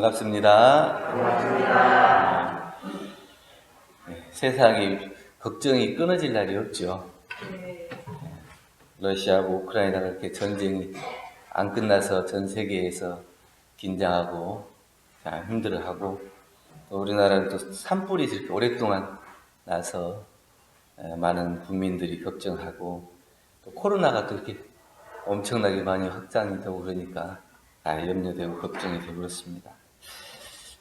반갑습니다. 반갑습니다. 세상이 걱정이 끊어질 날이 없죠. 러시아하고 우크라이나가 이렇게 전쟁이 안 끝나서 전 세계에서 긴장하고 힘들어하고, 또 우리나라는 또 산불이 이렇게 오랫동안 나서 많은 국민들이 걱정하고, 또 코로나가 또 이렇게 엄청나게 많이 확산이 되고 그러니까 염려되고 걱정이 되고 그렇습니다.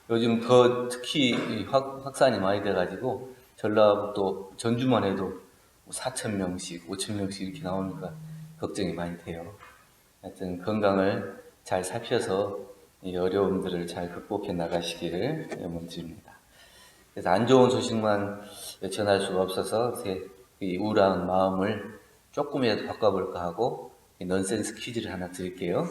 요즘 더 특히 확산이 많이 돼가지고 전라북도 전주만 해도 4,000명씩, 5,000명씩 이렇게 나오니까 걱정이 많이 돼요. 하여튼 건강을 잘 살펴서 이 어려움들을 잘 극복해 나가시기를 염원드립니다. 그래서 안 좋은 소식만 전할 수가 없어서 이 우울한 마음을 조금이라도 바꿔볼까 하고 넌센스 퀴즈를 하나 드릴게요.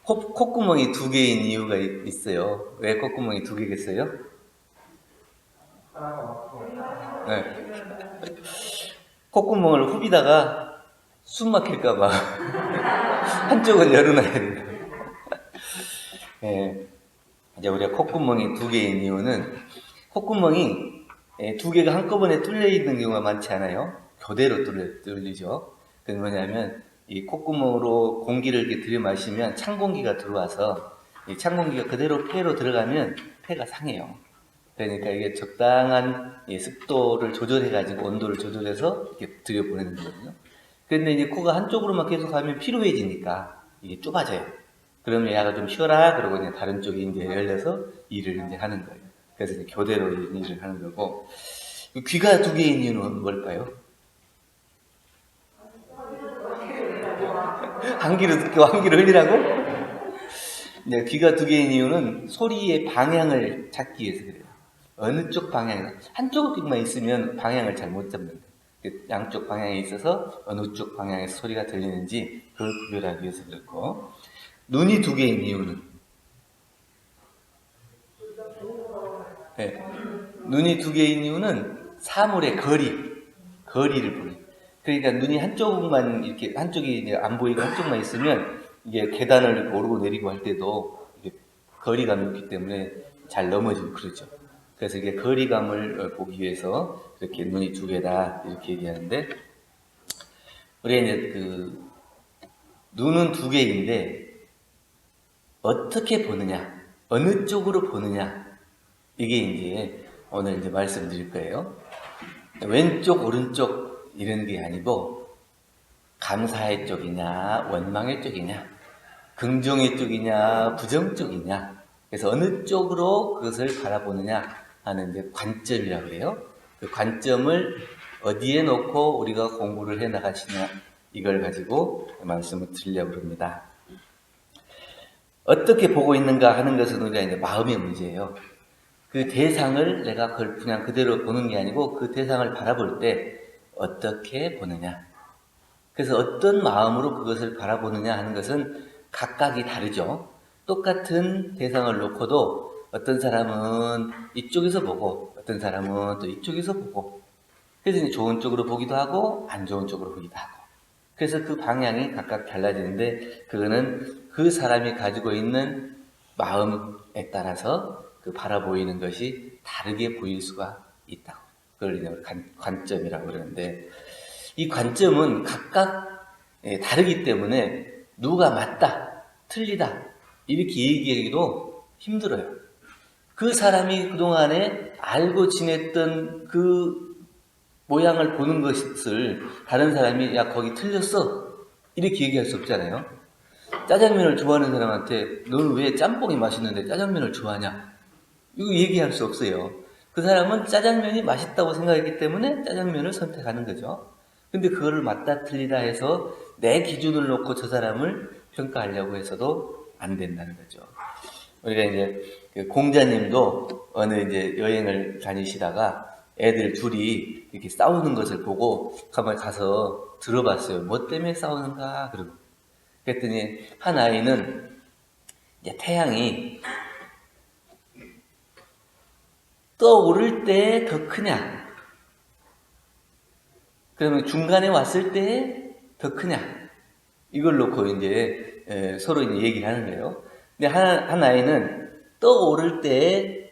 콧구멍이 두 개인 이유가 있어요. 왜 콧구멍이 두 개겠어요? 네. 콧구멍을 후비다가 숨 막힐까봐 한쪽을 열어놔야 된다. 네. 이제 우리가 콧구멍이 두 개인 이유는, 콧구멍이 두 개가 한꺼번에 뚫려 있는 경우가 많지 않아요. 교대로 뚫리죠. 그게 뭐냐면 이 콧구멍으로 공기를 이렇게 들이마시면 찬 공기가 들어와서 이 찬 공기가 그대로 폐로 들어가면 폐가 상해요. 그러니까 이게 적당한 습도를 조절해가지고 온도를 조절해서 이렇게 들여보내는 거거든요. 그런데 이제 코가 한쪽으로만 계속 가면 피로해지니까 이게 좁아져요. 그러면 야가 좀 쉬어라 그러고 이제 다른 쪽이 이제 열려서 일을 이제 하는 거예요. 그래서 이제 교대로 일을 하는 거고, 귀가 두 개인 이유는 뭘까요? 한 귀로 듣고 한 귀로 흘리라고? 네, 귀가 두 개인 이유는 소리의 방향을 찾기 위해서 그래요. 어느 쪽 방향, 한쪽 귀만 있으면 방향을 잘 못 잡는다. 양쪽 방향에 있어서 어느 쪽 방향에서 소리가 들리는지 그걸 구별하기 위해서 그렇고, 눈이 두 개인 이유는, 네, 눈이 두 개인 이유는 사물의 거리를 보여요. 그러니까 눈이 한쪽만 이렇게, 한쪽이 이제 안 보이고 한쪽만 있으면 이게 계단을 오르고 내리고 할 때도 이게 거리감이 없기 때문에 잘 넘어지고 그러죠. 그래서 이게 거리감을 보기 위해서 이렇게 눈이 두 개다 이렇게 얘기하는데, 우리가 이제 눈은 두 개인데 어떻게 보느냐, 어느 쪽으로 보느냐, 이게 이제 오늘 이제 말씀드릴 거예요. 왼쪽 오른쪽 이런 게 아니고 감사의 쪽이냐 원망의 쪽이냐, 긍정의 쪽이냐 부정 쪽이냐, 그래서 어느 쪽으로 그것을 바라보느냐 하는 이제 관점이라고 그래요. 그 관점을 어디에 놓고 우리가 공부를 해 나가시냐, 이걸 가지고 말씀을 드리려고 합니다. 어떻게 보고 있는가 하는 것은 우리가 이제 마음의 문제예요. 그 대상을 내가 그냥 그대로 보는 게 아니고 그 대상을 바라볼 때 어떻게 보느냐, 그래서 어떤 마음으로 그것을 바라보느냐 하는 것은 각각이 다르죠. 똑같은 대상을 놓고도 어떤 사람은 이쪽에서 보고 어떤 사람은 또 이쪽에서 보고, 그래서 이제 좋은 쪽으로 보기도 하고 안 좋은 쪽으로 보기도 하고, 그래서 그 방향이 각각 달라지는데, 그거는 그 사람이 가지고 있는 마음에 따라서 그 바라보이는 것이 다르게 보일 수가 있다고. 그걸 이제 관점이라고 그러는데, 이 관점은 각각 다르기 때문에 누가 맞다, 틀리다 이렇게 얘기하기도 힘들어요. 그 사람이 그동안에 알고 지냈던 그 모양을 보는 것을 다른 사람이 야 거기 틀렸어 이렇게 얘기할 수 없잖아요. 짜장면을 좋아하는 사람한테 너는 왜 짬뽕이 맛있는데 짜장면을 좋아하냐, 이거 얘기할 수 없어요. 그 사람은 짜장면이 맛있다고 생각했기 때문에 짜장면을 선택하는 거죠. 근데 그거를 맞다 틀리다 해서 내 기준을 놓고 저 사람을 평가하려고 해서도 안 된다는 거죠. 우리가 이제 그 공자님도 어느 이제 여행을 다니시다가 애들 둘이 이렇게 싸우는 것을 보고 가만히 가서 들어봤어요. 뭐 때문에 싸우는가? 그러고. 그랬더니 한 아이는 이제 태양이 떠오를 때 더 크냐, 그러면 중간에 왔을 때 더 크냐, 이걸 놓고 이제 서로 이제 얘기를 하는 거예요. 근데 한 아이는 떠오를 때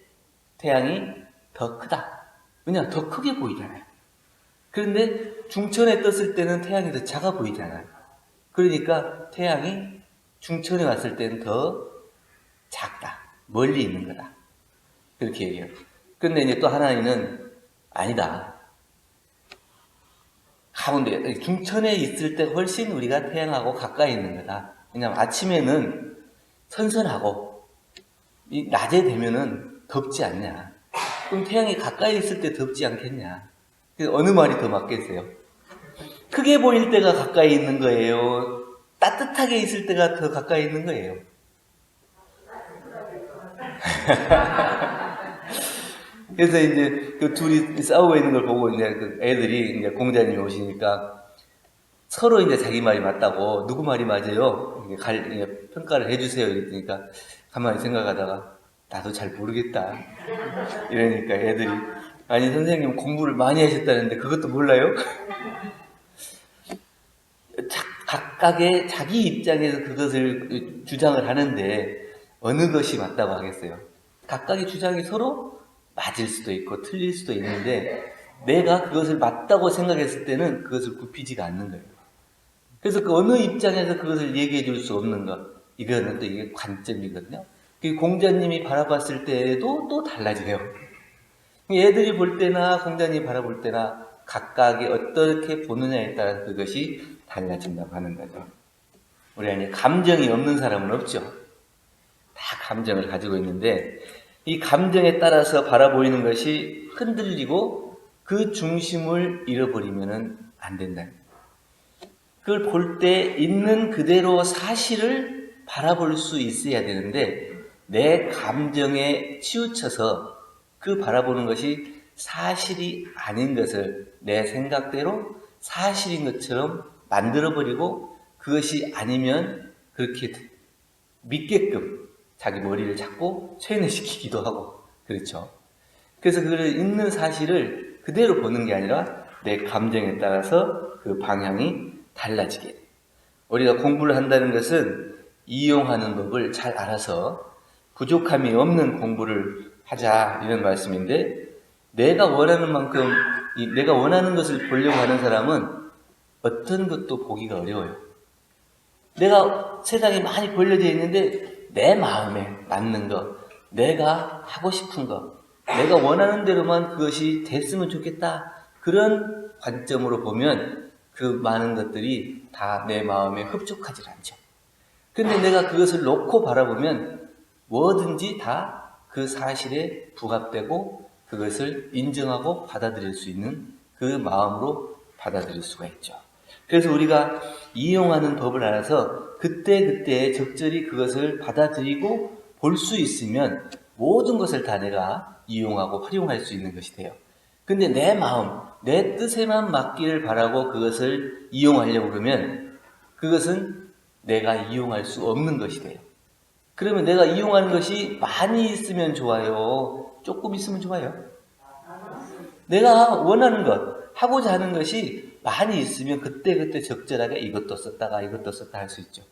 태양이 더 크다. 왜냐? 더 크게 보이잖아요. 그런데 중천에 떴을 때는 태양이 더 작아 보이잖아요. 그러니까 태양이 중천에 왔을 때는 더 작다. 멀리 있는 거다. 그렇게 얘기해요. 근데 이제 또 하나는 아니다. 가운데, 중천에 있을 때 훨씬 우리가 태양하고 가까이 있는 거다. 왜냐하면 아침에는 선선하고, 낮에 되면은 덥지 않냐. 그럼 태양이 가까이 있을 때 덥지 않겠냐. 그래서 어느 말이 더 맞겠어요? 크게 보일 때가 가까이 있는 거예요? 따뜻하게 있을 때가 더 가까이 있는 거예요? 그래서 이제 그 둘이 싸우고 있는 걸 보고 이제 그 애들이 이제 공자님이 오시니까 서로 이제 자기 말이 맞다고 누구 말이 맞아요? 이제 평가를 해주세요. 이러니까 가만히 생각하다가 나도 잘 모르겠다. 이러니까 애들이 아니 선생님 공부를 많이 하셨다는데 그것도 몰라요? 각각의 자기 입장에서 그것을 주장을 하는데 어느 것이 맞다고 하겠어요? 각각의 주장이 서로 맞을 수도 있고 틀릴 수도 있는데 내가 그것을 맞다고 생각했을 때는 그것을 굽히지가 않는 거예요. 그래서 그 어느 입장에서 그것을 얘기해 줄 수 없는 것, 이거는 또 이게 관점이거든요. 공자님이 바라봤을 때도 또 달라져요. 애들이 볼 때나 공자님이 바라볼 때나 각각이 어떻게 보느냐에 따라 그것이 달라진다고 하는 거죠. 우리가 이제 감정이 없는 사람은 없죠. 다 감정을 가지고 있는데 이 감정에 따라서 바라보이는 것이 흔들리고 그 중심을 잃어버리면 안 된다. 그걸 볼 때 있는 그대로 사실을 바라볼 수 있어야 되는데 내 감정에 치우쳐서 그 바라보는 것이 사실이 아닌 것을 내 생각대로 사실인 것처럼 만들어버리고 그것이 아니면 그렇게 믿게끔 자기 머리를 잡고 쇠뇌시키기도 하고 그렇죠. 그래서 그걸 있는 사실을 그대로 보는 게 아니라 내 감정에 따라서 그 방향이 달라지게 돼요. 우리가 공부를 한다는 것은 이용하는 법을 잘 알아서 부족함이 없는 공부를 하자 이런 말씀인데 내가 원하는 만큼 내가 원하는 것을 보려고 하는 사람은 어떤 것도 보기가 어려워요. 내가 세상에 많이 벌려져 있는데 내 마음에 맞는 것, 내가 하고 싶은 것, 내가 원하는 대로만 그것이 됐으면 좋겠다. 그런 관점으로 보면 그 많은 것들이 다 내 마음에 흡족하지 않죠. 근데 내가 그것을 놓고 바라보면 뭐든지 다 그 사실에 부합되고 그것을 인정하고 받아들일 수 있는 그 마음으로 받아들일 수가 있죠. 그래서 우리가 이용하는 법을 알아서 그때그때 적절히 그것을 받아들이고 볼 수 있으면 모든 것을 다 내가 이용하고 활용할 수 있는 것이 돼요. 근데 내 마음, 내 뜻에만 맞기를 바라고 그것을 이용하려고 그러면 그것은 내가 이용할 수 없는 것이 돼요. 그러면 내가 이용하는 것이 많이 있으면 좋아요? 조금 있으면 좋아요? 내가 원하는 것, 하고자 하는 것이 많이 있으면 그때그때 적절하게 이것도 썼다가 이것도 썼다 할 수 있죠.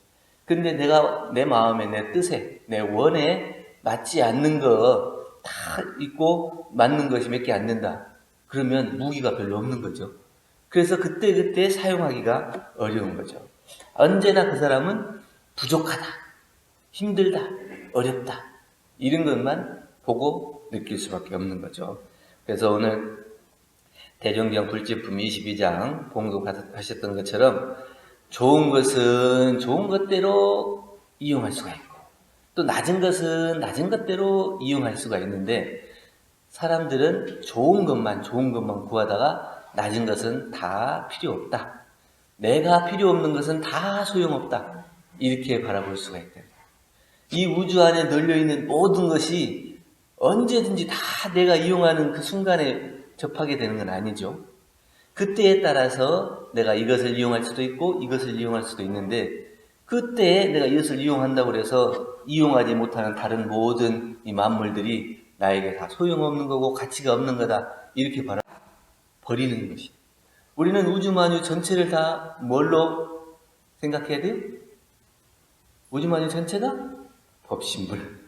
근데 내가 내 마음에, 내 뜻에, 내 원에 맞지 않는 거 다 있고 맞는 것이 몇 개 안 된다. 그러면 무기가 별로 없는 거죠. 그래서 그때그때 사용하기가 어려운 거죠. 언제나 그 사람은 부족하다, 힘들다, 어렵다 이런 것만 보고 느낄 수밖에 없는 거죠. 그래서 오늘 대종경 불지품 22장 봉독하셨던 것처럼 좋은 것은 좋은 것대로 이용할 수가 있고 또 낮은 것은 낮은 것대로 이용할 수가 있는데 사람들은 좋은 것만 구하다가 낮은 것은 다 필요 없다. 내가 필요 없는 것은 다 소용없다. 이렇게 바라볼 수가 있다. 이 우주 안에 널려있는 모든 것이 언제든지 다 내가 이용하는 그 순간에 접하게 되는 건 아니죠. 그때에 따라서 내가 이것을 이용할 수도 있고 이것을 이용할 수도 있는데 그때에 내가 이것을 이용한다고 해서 이용하지 못하는 다른 모든 이 만물들이 나에게 다 소용없는 거고 가치가 없는 거다 이렇게 버리는 것이. 우리는 우주만유 전체를 다 뭘로 생각해야 돼요? 우주만유 전체가 법신불.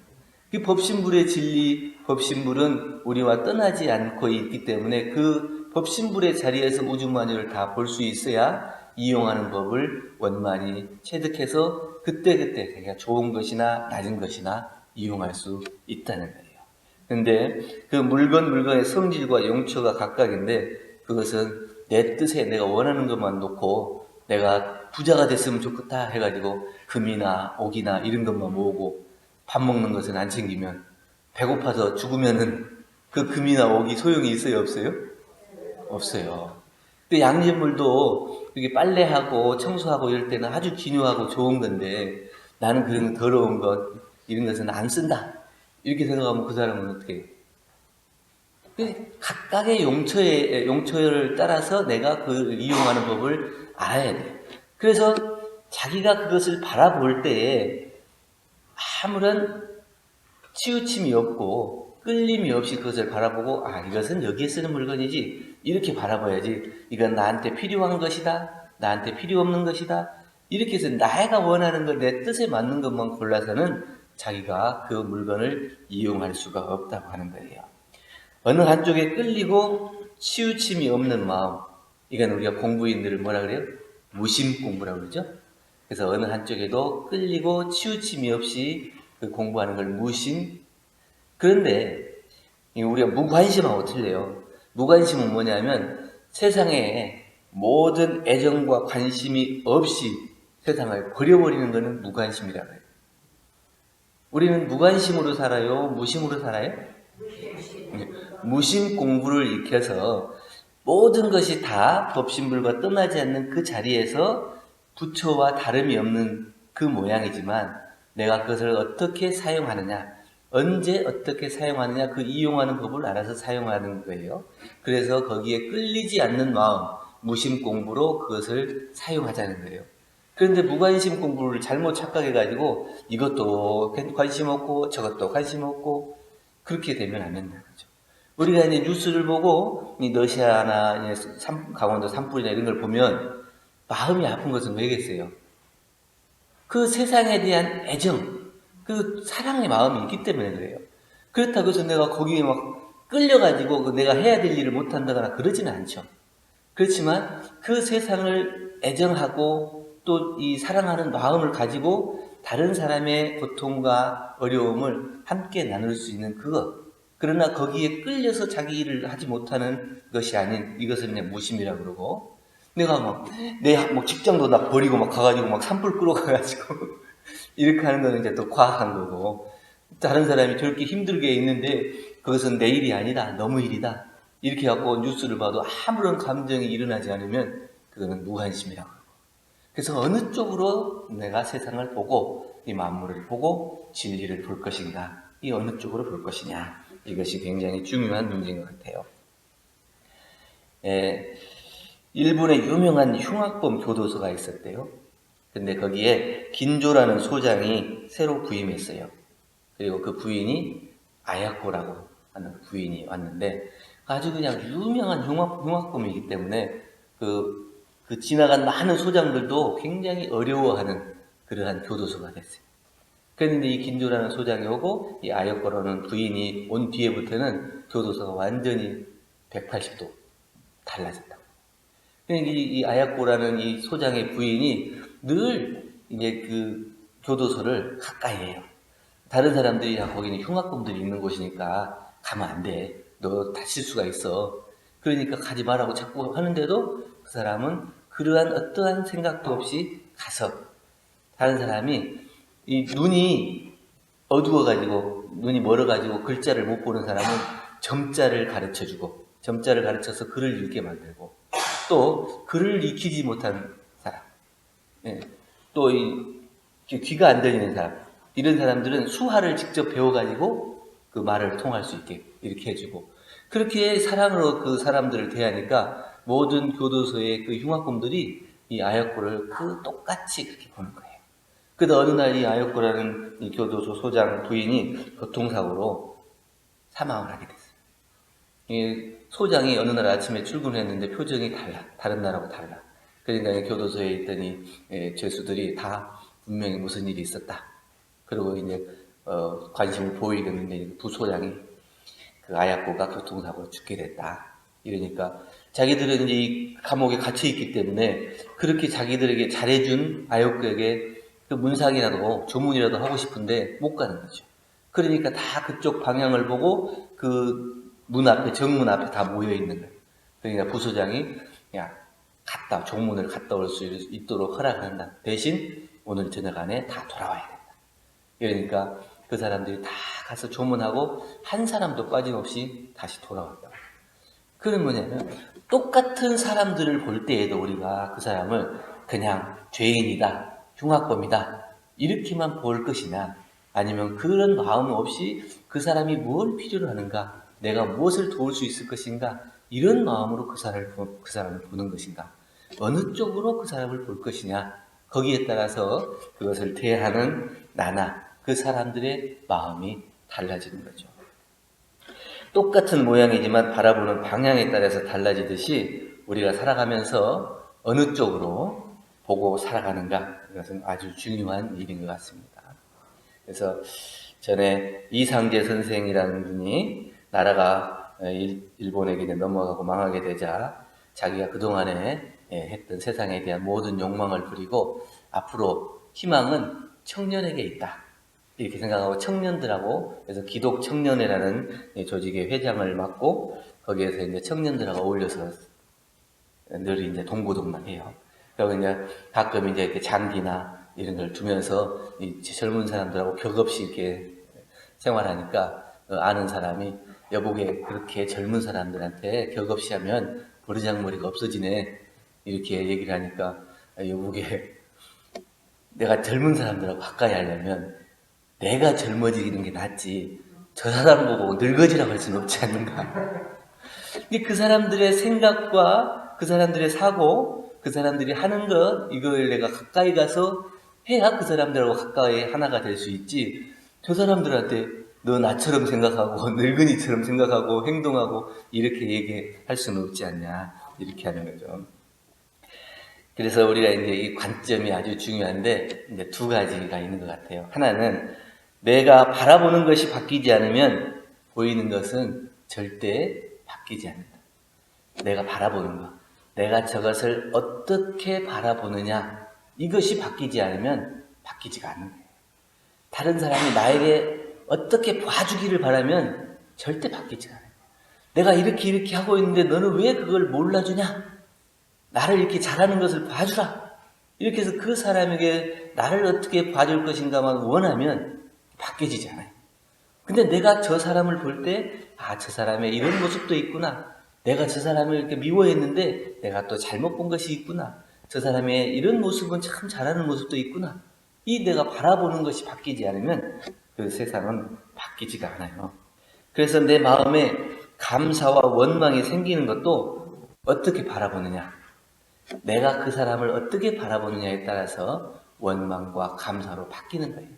그 법신불의 진리, 법신불은 우리와 떠나지 않고 있기 때문에 그 법신불의 자리에서 우주만유를 다 볼 수 있어야 이용하는 법을 원만히 체득해서 그때그때 자기가 좋은 것이나 낮은 것이나 이용할 수 있다는 거예요. 근데 그 물건의 성질과 용처가 각각인데 그것은 내 뜻에 내가 원하는 것만 놓고 내가 부자가 됐으면 좋겠다 해가지고 금이나 옥이나 이런 것만 모으고 밥 먹는 것은 안 챙기면 배고파서 죽으면은 그 금이나 옥이 소용이 있어요, 없어요? 없어요. 근데 양진물도 이게 빨래하고 청소하고 이럴 때는 아주 기묘하고 좋은 건데 나는 그런 더러운 것 이런 것은 안 쓴다. 이렇게 생각하면 그 사람은 어떻게 해요? 각각의 용처를 따라서 내가 그걸 이용하는 법을 알아야 돼요. 그래서 자기가 그것을 바라볼 때에 아무런 치우침이 없고 끌림이 없이 그것을 바라보고 이것은 여기에 쓰는 물건이지 이렇게 바라봐야지 이건 나한테 필요한 것이다 나한테 필요 없는 것이다 이렇게 해서 내가 원하는 것 내 뜻에 맞는 것만 골라서는 자기가 그 물건을 이용할 수가 없다고 하는 거예요. 어느 한쪽에 끌리고 치우침이 없는 마음 이건 우리가 공부인들을 뭐라 그래요? 무심 공부라고 그러죠. 그래서 어느 한쪽에도 끌리고 치우침이 없이 그 공부하는 걸 무심. 그런데 우리가 무관심하고 틀려요. 무관심은 뭐냐면 세상에 모든 애정과 관심이 없이 세상을 버려버리는 것은 무관심이라고 해요. 우리는 무관심으로 살아요? 무심으로 살아요? 무심 공부를 익혀서 모든 것이 다 법신불과 떠나지 않는 그 자리에서 부처와 다름이 없는 그 모양이지만 내가 그것을 어떻게 사용하느냐 언제 어떻게 사용하느냐 그 이용하는 법을 알아서 사용하는 거예요. 그래서 거기에 끌리지 않는 마음 무심 공부로 그것을 사용하자는 거예요. 그런데 무관심 공부를 잘못 착각해가지고 이것도 관심 없고 저것도 관심 없고 그렇게 되면 안 된다는 거죠. 우리가 이제 뉴스를 보고 이 러시아나 강원도 산불이나 이런 걸 보면 마음이 아픈 것은 왜겠어요? 그 세상에 대한 애정, 그 사랑의 마음이 있기 때문에 그래요. 그렇다고 해서 내가 거기에 막 끌려가지고 내가 해야 될 일을 못한다거나 그러지는 않죠. 그렇지만 그 세상을 애정하고 또 이 사랑하는 마음을 가지고 다른 사람의 고통과 어려움을 함께 나눌 수 있는 그것. 그러나 거기에 끌려서 자기 일을 하지 못하는 것이 아닌 이것을 그냥 무심이라고 그러고 내가 내 직장도 나 버리고 막 가가지고 막 산불 끌어가가지고 이렇게 하는 거는 이제 또 과학한 거고 다른 사람이 저렇게 힘들게 있는데 그것은 내 일이 아니다. 너무 일이다. 이렇게 갖고 뉴스를 봐도 아무런 감정이 일어나지 않으면 그거는 무관심이라고 하고 그래서 어느 쪽으로 내가 세상을 보고 이 만물을 보고 진리를 볼 것인가 이 어느 쪽으로 볼 것이냐 이것이 굉장히 중요한 문제인 것 같아요. 일본의 유명한 흉악범 교도소가 있었대요. 근데 거기에 긴조라는 소장이 새로 부임했어요. 그리고 그 부인이 아야코라고 하는 부인이 왔는데 아주 그냥 유명한 흉악범이기 때문에 그 지나간 많은 소장들도 굉장히 어려워하는 그러한 교도소가 됐어요. 그런데 이 긴조라는 소장이 오고 이 아야코라는 부인이 온 뒤에부터는 교도소가 완전히 180도 달라졌다고. 그러니까 이 아야코라는 이 소장의 부인이 늘 이제 그 교도소를 가까이 해요. 다른 사람들이 거기는 흉악범들이 있는 곳이니까 가면 안 돼. 너 다칠 수가 있어. 그러니까 가지 말라고 자꾸 하는데도 그 사람은 그러한 어떠한 생각도 없이 가서 다른 사람이 이 눈이 어두워가지고 눈이 멀어가지고 글자를 못 보는 사람은 점자를 가르쳐주고 점자를 가르쳐서 글을 읽게 만들고 또 글을 익히지 못한 사람 또 귀가 안 들리는 사람 이런 사람들은 수화를 직접 배워가지고 그 말을 통할 수 있게 이렇게 해주고 그렇게 사랑으로 그 사람들을 대하니까 모든 교도소의 그 흉악범들이 이 아야코를 그 똑같이 그렇게 보는 거예요. 그러다 어느 날 이 아야코라는 이 교도소 소장 부인이 교통사고로 사망을 하게 됐어요. 이 소장이 어느 날 아침에 출근했는데 표정이 달라. 다른 날하고 달라. 그러니까 교도소에 있던 이 죄수들이 다 분명히 무슨 일이 있었다. 그리고 이제 관심을 보이겠는데 부소장이 그 아야코가 교통사고로 죽게 됐다. 이러니까 자기들은 이제 이 감옥에 갇혀 있기 때문에 그렇게 자기들에게 잘해준 아야코에게 그 문상이라도 조문이라도 하고 싶은데 못 가는 거죠. 그러니까 다 그쪽 방향을 보고 그 문 앞에 정문 앞에 다 모여 있는 거예요. 그러니까 부소장이 야 갔다 종문을 갔다 올 수 있도록 허락한다. 대신 오늘 저녁 안에 다 돌아와야 된다. 이러니까 그 사람들이 다 가서 조문하고 한 사람도 빠짐없이 다시 돌아왔다. 그건 뭐냐면 똑같은 사람들을 볼 때에도 우리가 그 사람을 그냥 죄인이다, 흉악범이다 이렇게만 볼 것이냐, 아니면 그런 마음 없이 그 사람이 뭘 필요로 하는가, 내가 무엇을 도울 수 있을 것인가, 이런 마음으로 그 사람을 보는 것인가, 어느 쪽으로 그 사람을 볼 것이냐, 거기에 따라서 그것을 대하는 나나 그 사람들의 마음이 달라지는 거죠. 똑같은 모양이지만 바라보는 방향에 따라서 달라지듯이 우리가 살아가면서 어느 쪽으로 보고 살아가는가, 이것은 아주 중요한 일인 것 같습니다. 그래서 전에 이상재 선생이라는 분이 나라가 일본에게 넘어가고 망하게 되자 자기가 그동안에 했던 세상에 대한 모든 욕망을 버리고 앞으로 희망은 청년에게 있다, 이렇게 생각하고 청년들하고, 그래서 기독청년회라는 조직의 회장을 맡고 거기에서 이제 청년들하고 어울려서 늘 이제 동고동락해요. 그리고 이제 가끔 이제 이렇게 장기나 이런 걸 두면서 이 젊은 사람들하고 격없이 이렇게 생활하니까 아는 사람이 여보게 그렇게 젊은 사람들한테 격없이 하면 버르장머리가 없어지네, 이렇게 얘기를 하니까 여보게 내가 젊은 사람들하고 가까이 하려면 내가 젊어지는 게 낫지 저 사람 보고 늙어지라고 할 수는 없지 않는가. 근데 그 사람들의 생각과 그 사람들의 사고, 그 사람들이 하는 것, 이걸 내가 가까이 가서 해야 그 사람들하고 가까이 하나가 될 수 있지, 저 사람들한테 너 나처럼 생각하고 늙은이처럼 생각하고 행동하고 이렇게 얘기할 수는 없지 않냐, 이렇게 하는 거죠. 그래서 우리가 이제 이 관점이 아주 중요한데 이제 두 가지가 있는 것 같아요. 하나는 내가 바라보는 것이 바뀌지 않으면 보이는 것은 절대 바뀌지 않는다. 내가 바라보는 것, 내가 저것을 어떻게 바라보느냐, 이것이 바뀌지 않으면 바뀌지가 않는 거예요. 다른 사람이 나에게 어떻게 봐주기를 바라면 절대 바뀌지가 않아요. 내가 이렇게 하고 있는데 너는 왜 그걸 몰라주냐? 나를 이렇게 잘하는 것을 봐주라. 이렇게 해서 그 사람에게 나를 어떻게 봐줄 것인가만 원하면 바뀌어지지 않아요. 근데 내가 저 사람을 볼 때, 아, 저 사람의 이런 모습도 있구나. 내가 저 사람을 이렇게 미워했는데 내가 또 잘못 본 것이 있구나. 저 사람의 이런 모습은 참 잘하는 모습도 있구나. 이 내가 바라보는 것이 바뀌지 않으면 그 세상은 바뀌지가 않아요. 그래서 내 마음에 감사와 원망이 생기는 것도 어떻게 바라보느냐, 내가 그 사람을 어떻게 바라보느냐에 따라서 원망과 감사로 바뀌는 거예요.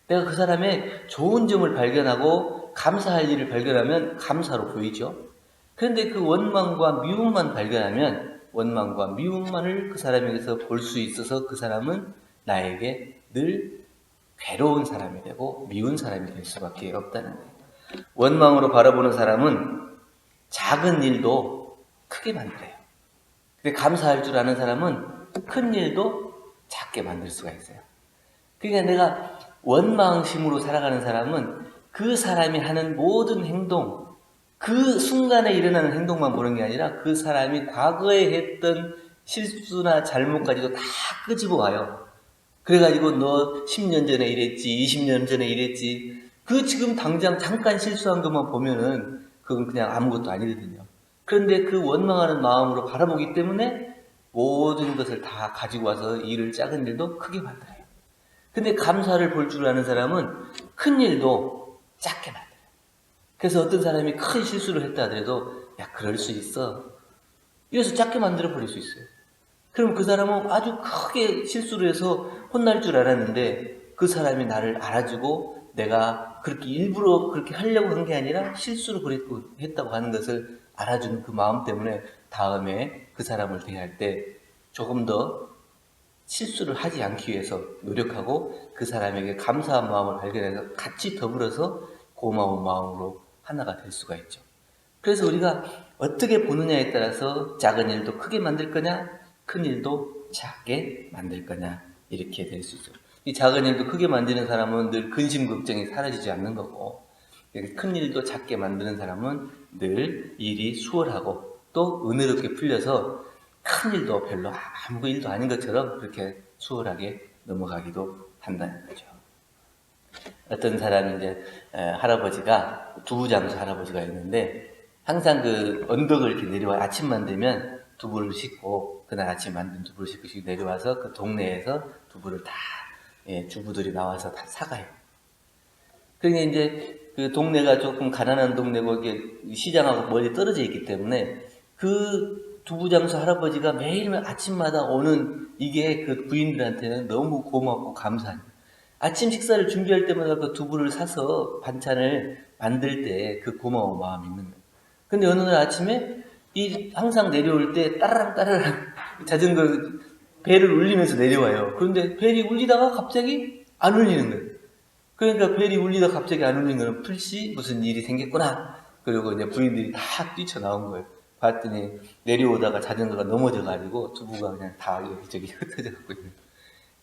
내가 그 사람의 좋은 점을 발견하고 감사할 일을 발견하면 감사로 보이죠. 그런데 그 원망과 미움만 발견하면 원망과 미움만을 그 사람에게서 볼 수 있어서 그 사람은 나에게 늘 괴로운 사람이 되고 미운 사람이 될 수밖에 없다는 거예요. 원망으로 바라보는 사람은 작은 일도 크게 만들어요. 근데 감사할 줄 아는 사람은 큰 일도 작게 만들 수가 있어요. 그러니까 내가 원망심으로 살아가는 사람은 그 사람이 하는 모든 행동, 그 순간에 일어나는 행동만 보는 게 아니라 그 사람이 과거에 했던 실수나 잘못까지도 다 끄집어 와요. 그래가지고 너 10년 전에 이랬지, 20년 전에 이랬지, 그 지금 당장 잠깐 실수한 것만 보면은 그건 그냥 아무것도 아니거든요. 그런데 그 원망하는 마음으로 바라보기 때문에 모든 것을 다 가지고 와서 일을, 작은 일도 크게 만들어요. 근데 감사를 볼 줄 아는 사람은 큰 일도 작게 만들어요. 그래서 어떤 사람이 큰 실수를 했다 하더라도 야, 그럴 수 있어, 이래서 작게 만들어 버릴 수 있어요. 그럼 그 사람은 아주 크게 실수를 해서 혼날 줄 알았는데 그 사람이 나를 알아주고 내가 그렇게 일부러 그렇게 하려고 한 게 아니라 실수로 그랬고 했다고 하는 것을 알아주는 그 마음 때문에 다음에 그 사람을 대할 때 조금 더 실수를 하지 않기 위해서 노력하고 그 사람에게 감사한 마음을 발견해서 같이 더불어서 고마운 마음으로 하나가 될 수가 있죠. 그래서 우리가 어떻게 보느냐에 따라서 작은 일도 크게 만들 거냐, 큰 일도 작게 만들 거냐, 이렇게 될 수 있죠. 이 작은 일도 크게 만드는 사람은 늘 근심 걱정이 사라지지 않는 거고, 큰 일도 작게 만드는 사람은 늘 일이 수월하고 또 은혜롭게 풀려서 큰 일도 별로 아무 일도 아닌 것처럼 그렇게 수월하게 넘어가기도 한다는 거죠. 어떤 사람이 이제 할아버지가 두부장수 할아버지가 있는데 항상 그 언덕을 이렇게 내려와 아침만 되면 두부를 싣고 그날 아침 만든 두부를 싣고 내려와서 그 동네에서 두부를 다 주부들이 나와서 다 사가요. 그러니까 이제 그 동네가 조금 가난한 동네고 이게 시장하고 멀리 떨어져 있기 때문에 그 두부장수 할아버지가 매일 아침마다 오는 이게 그 부인들한테는 너무 고맙고 감사해요. 아침 식사를 준비할 때마다 그 두부를 사서 반찬을 만들 때 그 고마운 마음이 있는 거예요. 근데 어느 날 아침에 이 항상 내려올 때 따라랑 따라랑 자전거 배를 울리면서 내려와요. 그런데 벨이 울리다가 갑자기 안 울리는 거예요. 그러니까 벨이 울리다가 갑자기 안 울리는 거는 풀씨 무슨 일이 생겼구나. 그리고 이제 부인들이 다 뛰쳐나온 거예요. 봤더니 내려오다가 자전거가 넘어져가지고 두부가 그냥 다 여기저기 흩어져갖고 있는 거예요.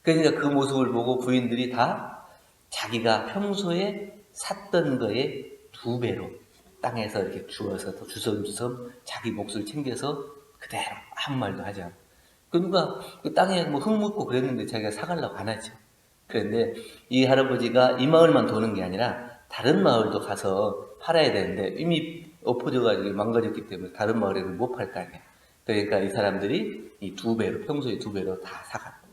그러니까 그 모습을 보고 부인들이 다 자기가 평소에 샀던 거에 2배로 땅에서 이렇게 주워서 또 주섬주섬 자기 몫을 챙겨서 그대로 아무 말도 하지 않고. 그 누가 그 땅에 뭐 흙 묻고 그랬는데 자기가 사가려고 안 하죠. 그런데 이 할아버지가 이 마을만 도는 게 아니라 다른 마을도 가서 팔아야 되는데 이미 엎어져가지고 망가졌기 때문에 다른 마을에는 못 팔 거 아니에요. 그러니까 이 사람들이 이 2배로, 평소에 2배로 다 사갔고.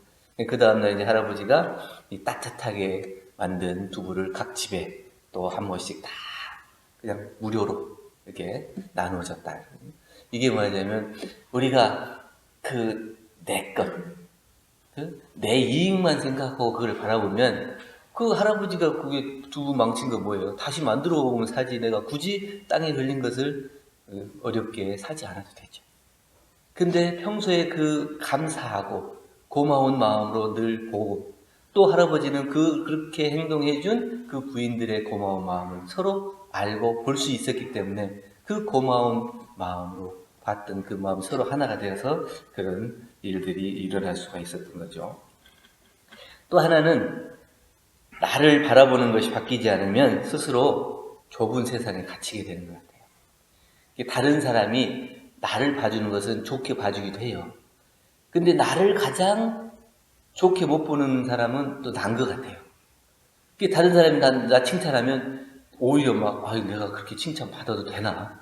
그 다음날 이제 할아버지가 이 따뜻하게 만든 두부를 각 집에 또 한 번씩 다 그냥 무료로 이렇게 나눠줬다. 이게 뭐냐면 우리가 내 것, 내 이익만 생각하고 그걸 바라보면 그 할아버지가 그게 두부 망친 거 뭐예요? 다시 만들어 보면 사지. 내가 굳이 땅에 걸린 것을 어렵게 사지 않아도 되죠. 근데 평소에 그 감사하고 고마운 마음으로 늘 보고 또 할아버지는 그렇게 행동해준 그 부인들의 고마운 마음을 서로 알고 볼 수 있었기 때문에 그 고마운 마음으로 봤던 그 마음 서로 하나가 되어서 그런 일들이 일어날 수가 있었던 거죠. 또 하나는 나를 바라보는 것이 바뀌지 않으면 스스로 좁은 세상에 갇히게 되는 것 같아요. 다른 사람이 나를 봐주는 것은 좋게 봐주기도 해요. 근데 나를 가장 좋게 못 보는 사람은 또 난 것 같아요. 다른 사람이 나 칭찬하면 오히려 막 내가 그렇게 칭찬받아도 되나?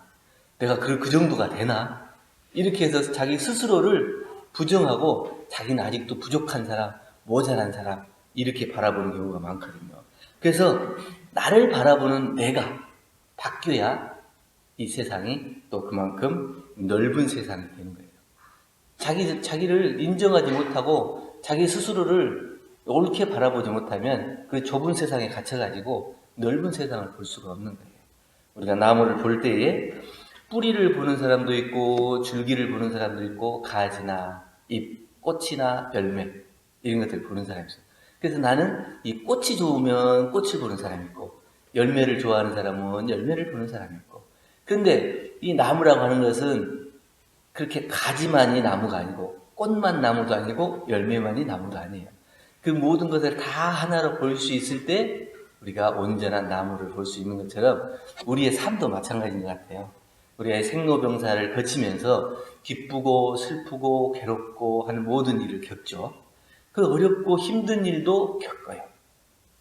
내가 그 정도가 되나? 이렇게 해서 자기 스스로를 부정하고 자기는 아직도 부족한 사람, 모자란 사람 이렇게 바라보는 경우가 많거든요. 그래서 나를 바라보는 내가 바뀌어야 이 세상이 또 그만큼 넓은 세상이 되는 거예요. 자기를 인정하지 못하고 자기 스스로를 옳게 바라보지 못하면 그 좁은 세상에 갇혀가지고 넓은 세상을 볼 수가 없는 거예요. 우리가 나무를 볼 때에 뿌리를 보는 사람도 있고 줄기를 보는 사람도 있고 가지나 잎, 꽃이나 열매 이런 것들을 보는 사람이 있어요. 그래서 나는 이 꽃이 좋으면 꽃을 보는 사람이 있고 열매를 좋아하는 사람은 열매를 보는 사람이 있고 근데 이 나무라고 하는 것은 그렇게 가지만이 나무가 아니고 꽃만 나무도 아니고 열매만이 나무도 아니에요. 그 모든 것을 다 하나로 볼 수 있을 때 우리가 온전한 나무를 볼 수 있는 것처럼 우리의 삶도 마찬가지인 것 같아요. 우리의 생로병사를 거치면서 기쁘고 슬프고 괴롭고 하는 모든 일을 겪죠. 그 어렵고 힘든 일도 겪어요.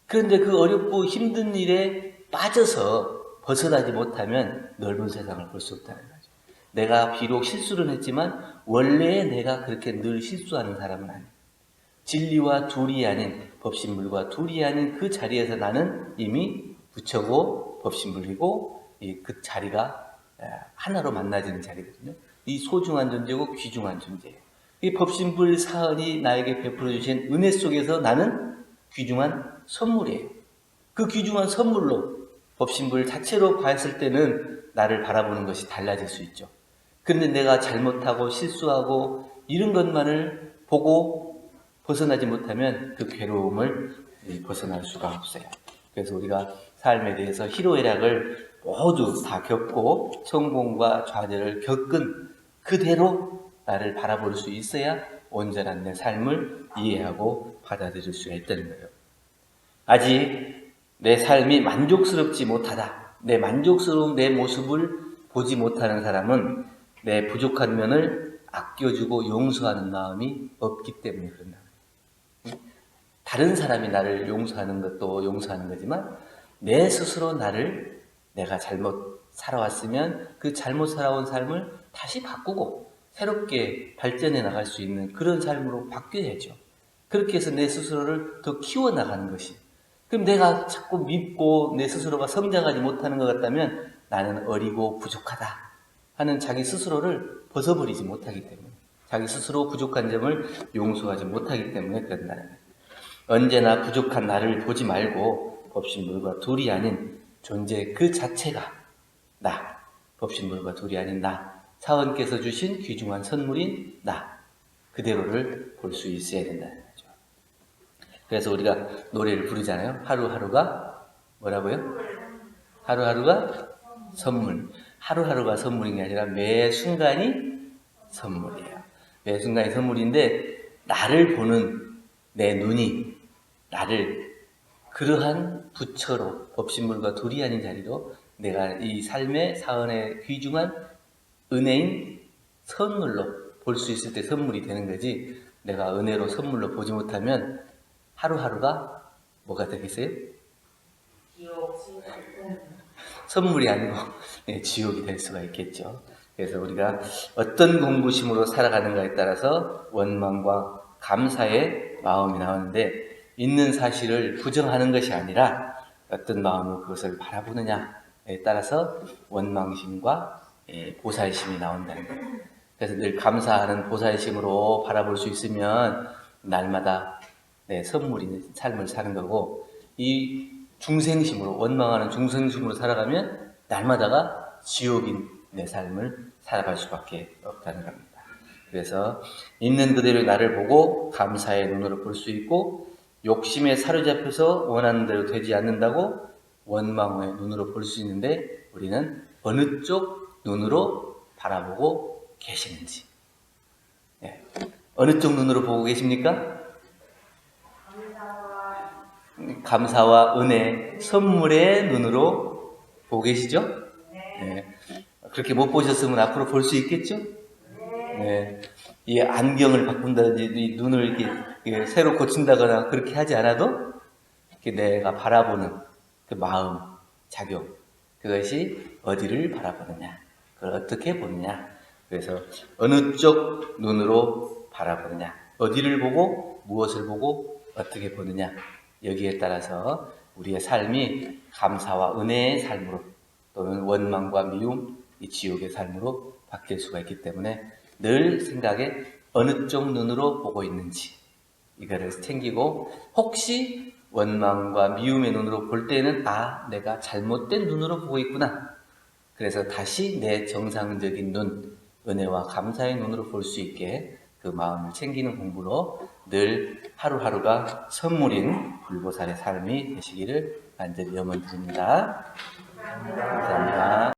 그런데 그 어렵고 힘든 일에 빠져서 벗어나지 못하면 넓은 세상을 볼 수 없다는 거죠. 내가 비록 실수를 했지만 원래 내가 그렇게 늘 실수하는 사람은 아니에요. 진리와 둘이 아닌 법신불과 둘이 아닌 그 자리에서 나는 이미 부처고 법신불이고 그 자리가 하나로 만나지는 자리거든요. 이 소중한 존재고 귀중한 존재예요. 이 법신불 사언이 나에게 베풀어 주신 은혜 속에서 나는 귀중한 선물이에요. 그 귀중한 선물로 법신불 자체로 봤을 때는 나를 바라보는 것이 달라질 수 있죠. 그런데 내가 잘못하고 실수하고 이런 것만을 보고 벗어나지 못하면 그 괴로움을 벗어날 수가 없어요. 그래서 우리가 삶에 대해서 희로애락을 모두 다 겪고 성공과 좌절을 겪은 그대로 나를 바라볼 수 있어야 온전한 내 삶을 이해하고 받아들일 수가 있다는 거예요. 아직 내 삶이 만족스럽지 못하다, 내 만족스러운 내 모습을 보지 못하는 사람은 내 부족한 면을 아껴주고 용서하는 마음이 없기 때문에 그런다. 다른 사람이 나를 용서하는 것도 용서하는 거지만 내 스스로 나를 내가 잘못 살아왔으면 그 잘못 살아온 삶을 다시 바꾸고 새롭게 발전해 나갈 수 있는 그런 삶으로 바뀌어야죠. 그렇게 해서 내 스스로를 더 키워나가는 것이. 그럼 내가 자꾸 밉고 내 스스로가 성장하지 못하는 것 같다면 나는 어리고 부족하다 하는 자기 스스로를 벗어버리지 못하기 때문에, 자기 스스로 부족한 점을 용서하지 못하기 때문에 그런다는 거예요. 언제나 부족한 나를 보지 말고 법신물과 둘이 아닌 존재 그 자체가 나, 법신물과 둘이 아닌 나, 사원께서 주신 귀중한 선물인 나 그대로를 볼 수 있어야 된다는 거죠. 그래서 우리가 노래를 부르잖아요. 하루하루가 뭐라고요? 하루하루가 선물. 하루하루가 선물인 게 아니라 매 순간이 선물이에요. 매 순간이 선물인데 나를 보는 내 눈이 나를 그러한 부처로 법신물과 둘이 아닌 자리로 내가 이 삶의 사원의 귀중한 은혜인 선물로 볼 수 있을 때 선물이 되는 거지, 내가 은혜로 선물로 보지 못하면 하루하루가 뭐가 되겠어요? 선물이 아니고 지옥이 될 수가 있겠죠. 그래서 우리가 어떤 공부심으로 살아가는가에 따라서 원망과 감사의 마음이 나오는데, 있는 사실을 부정하는 것이 아니라 어떤 마음으로 그것을 바라보느냐에 따라서 원망심과 보살심이 나온다는 거예요. 그래서 늘 감사하는 보살심으로 바라볼 수 있으면 날마다 내 선물인 삶을 사는 거고, 이 중생심으로, 원망하는 중생심으로 살아가면 날마다가 지옥인 내 삶을 살아갈 수밖에 없다는 겁니다. 그래서 있는 그대로 나를 보고 감사의 눈으로 볼 수 있고, 욕심에 사로잡혀서 원하는 대로 되지 않는다고 원망의 눈으로 볼 수 있는데, 우리는 어느 쪽 눈으로 바라보고 계시는지, 어느 쪽 눈으로 보고 계십니까? 감사와 은혜, 선물의 눈으로 보고 계시죠? 네. 그렇게 못 보셨으면 앞으로 볼 수 있겠죠? 네. 이 안경을 바꾼다든지 이 눈을 이렇게 새로 고친다거나 그렇게 하지 않아도 이렇게 내가 바라보는 그 마음, 작용, 그것이 어디를 바라보느냐, 그걸 어떻게 보느냐. 그래서 어느 쪽 눈으로 바라보느냐, 어디를 보고 무엇을 보고 어떻게 보느냐, 여기에 따라서 우리의 삶이 감사와 은혜의 삶으로 또는 원망과 미움, 이 지옥의 삶으로 바뀔 수가 있기 때문에 늘 생각에 어느 쪽 눈으로 보고 있는지 이거를 챙기고, 혹시 원망과 미움의 눈으로 볼 때는 내가 잘못된 눈으로 보고 있구나, 그래서 다시 내 정상적인 눈, 은혜와 감사의 눈으로 볼 수 있게 그 마음을 챙기는 공부로 늘 하루하루가 선물인 불보살의 삶이 되시기를 간절히 염원드립니다. 감사합니다.